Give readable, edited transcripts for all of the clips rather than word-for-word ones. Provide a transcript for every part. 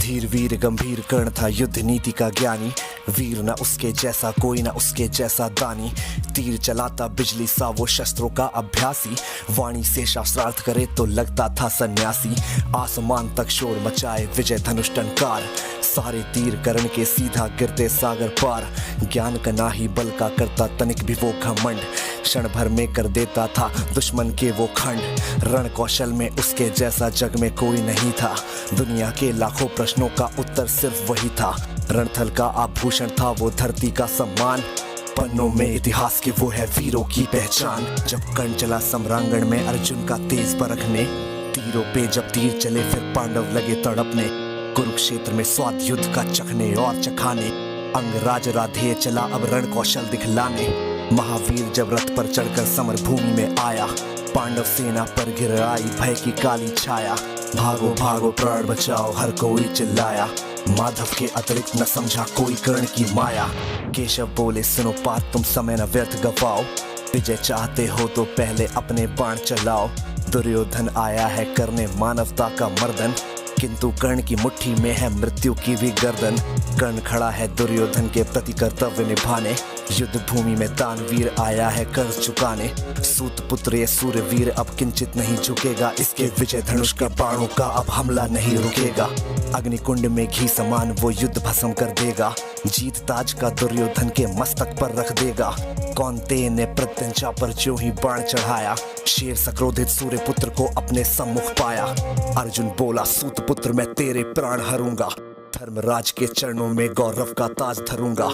धीर वीर गंभीर कर्ण था युद्ध नीति का ज्ञानी, वीर न उसके जैसा कोई न उसके जैसा दानी। तीर चलाता बिजली सा वो शस्त्रों का अभ्यासी, वाणी से शास्त्रार्थ करे तो लगता था सन्यासी। आसमान तक शोर मचाए विजय धनुष टंकार, सारे तीर कर्ण के सीधा गिरते सागर पार। ज्ञान का ना ही बल का करता तनिक भी वो घमंड, क्षण भर में कर देता था दुश्मन के वो खंड। रण कौशल में उसके जैसा जग में कोई नहीं था, दुनिया के लाखों प्रश्नों का उत्तर सिर्फ वही था। रणथल का आभूषण था वो धरती का सम्मान, पन्नों में इतिहास के वो है वीरों की पहचान। जब कर्ण चला सम्रांगण में अर्जुन का तेज परखने, तीरों पे जब तीर चले फिर पांडव लगे तड़पने। कुरुक्षेत्र में स्वाद युद्ध का चखने और चखाने, अंगराज राधेय चला अब रण कौशल दिखलाने। महावीर जब रथ पर चढ़कर समर भूमि में आया, पांडव सेना पर गिर आई भय की काली छाया। भागो भागो प्राण बचाओ हर कोई चिल्लाया, माधव के अतिरिक्त न समझा कोई कर्ण की माया। केशव बोले सुनो बात तुम समय न व्यर्थ गवाओ, विजय चाहते हो तो पहले अपने बाण चलाओ। दुर्योधन आया है करने मानवता का मर्दन, किंतु कर्ण की मुट्ठी में है मृत्यु की भी गर्दन। कर्ण खड़ा है दुर्योधन के प्रति कर्तव्य निभाने, युद्ध भूमि में दानवीर आया है कर्ज चुकाने। सूत पुत्र ये सूर्यवीर अब किंचित नहीं झुकेगा, इसके विजय धनुष का बाणों का अब हमला नहीं रुकेगा। अग्निकुंड में घी समान वो युद्ध भस्म कर देगा, जीत ताज का दुर्योधन के मस्तक पर रख देगा। कौन्तेय ने प्रत्यंचा पर जो ही बाण चढ़ाया, शेर सक्रोधित सूर्यपुत्र को अपने सम्मुख पाया। अर्जुन बोला सूत पुत्र मैं तेरे प्राण हरूंगा, धर्मराज के चरणों में गौरव का ताज धरूंगा।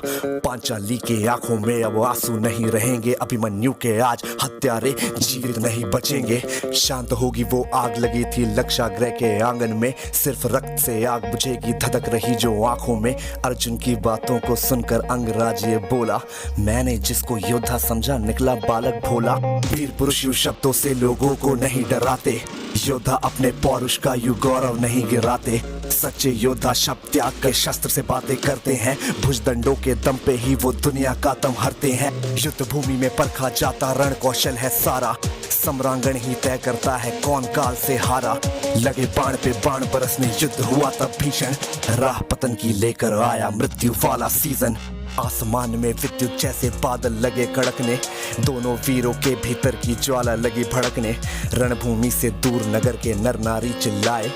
पांचाली के आंखों में अब आंसू नहीं रहेंगे, अभिमन्यु के आज हत्यारे जीवित नहीं बचेंगे। शांत होगी वो आग लगी थी लक्षागृह के आंगन में, सिर्फ रक्त से आग बुझेगी धधक रही जो आंखों में। अर्जुन की बातों को सुनकर अंगराज ये बोला, मैंने जिसको योद्धा समझा निकला बालक भोला। वीर पुरुष यूं शब्दों से लोगों को नहीं डराते, योद्धा अपने पौरुष का यूं गौरव नहीं गिराते। सच्चे योद्धा शब्द त्याग कर शस्त्र से बातें करते हैं, भुजदंडों के दम पे ही वो दुनिया का दम हरते हैं। युद्ध भूमि में परखा जाता रण कौशल है सारा, सम्रांगण ही तय करता है कौन काल से हारा। लगे बाण पे बाण बरसने युद्ध हुआ तब भीषण, राह पतन की लेकर आया मृत्यु वाला सीजन। आसमान में विद्युत जैसे बादल लगे कड़कने, दोनों वीरों के भीतर की ज्वाला लगी भड़कने। रणभूमि से दूर नगर के नर नारी चिल्लाए,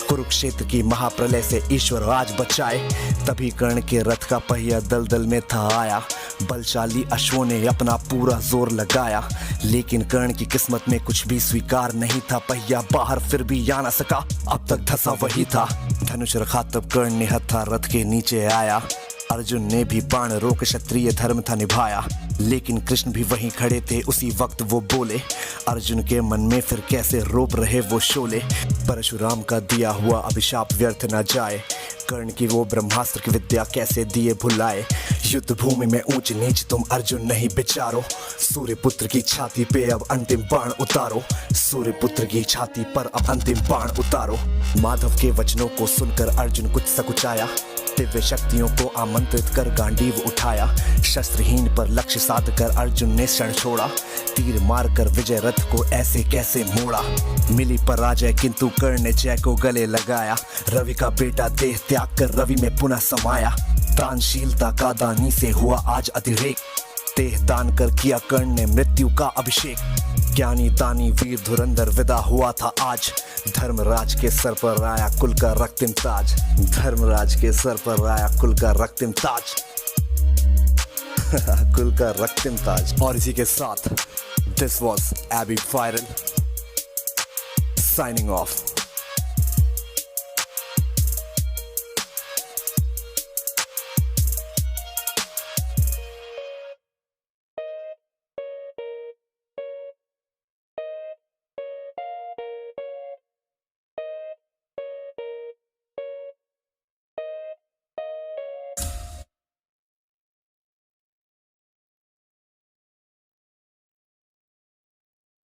कुरुक्षेत्र की महाप्रलय से ईश्वर आज बचाए। तभी कर्ण के रथ का पहिया दलदल में था आया, बलशाली अश्वों ने अपना पूरा जोर लगाया। लेकिन कर्ण की किस्मत में कुछ भी स्वीकार नहीं था, पहिया बाहर फिर भी आ न सका, अब तक धंसा वही था। धनुष रखा तब कर्ण ने हथा रथ के नीचे आया, अर्जुन ने भी बाण रोक क्षत्रिय धर्म था निभाया। लेकिन कृष्ण भी वहीं खड़े थे उसी वक्त वो बोले, अर्जुन के मन में फिर कैसे रोप रहे वो शोले। परशुराम का दिया हुआ अभिशाप व्यर्थ न जाए, कर्ण की वो ब्रह्मास्त्र की विद्या कैसे दिए भुलाए। युद्ध भूमि में ऊंच नीच तुम अर्जुन नहीं विचारो, सूर्यपुत्र की छाती पे अब अंतिम बाण उतारो। सूर्यपुत्र की छाती पर अब अंतिम बाण उतारो। माधव के वचनों को सुनकर अर्जुन कुछ सकुचाया, दिव्य शक्तियों को आमंत्रित कर गांडीव उठाया। शस्त्रहीन पर लक्ष्य साध कर अर्जुन ने क्षण छोड़ा, तीर मार कर विजय रथ को ऐसे कैसे मोड़ा। मिली पराजय किंतु कर्ण ने जय को गले लगाया, रवि का बेटा देह त्याग कर रवि में पुनः समाया। दानशीलता का दानी से हुआ आज अतिरेक, देह दान कर किया कर्ण ने मृत्यु का अभिषेक। ज्ञानी दानी वीर धुरंधर विदा हुआ था आज, धर्मराज के सर पर आया कुल का रक्तिम ताज। धर्मराज के सर पर आया कुल का रक्तिम ताज कुल का रक्तिम ताज। और इसी के साथ this was AB viral signing of.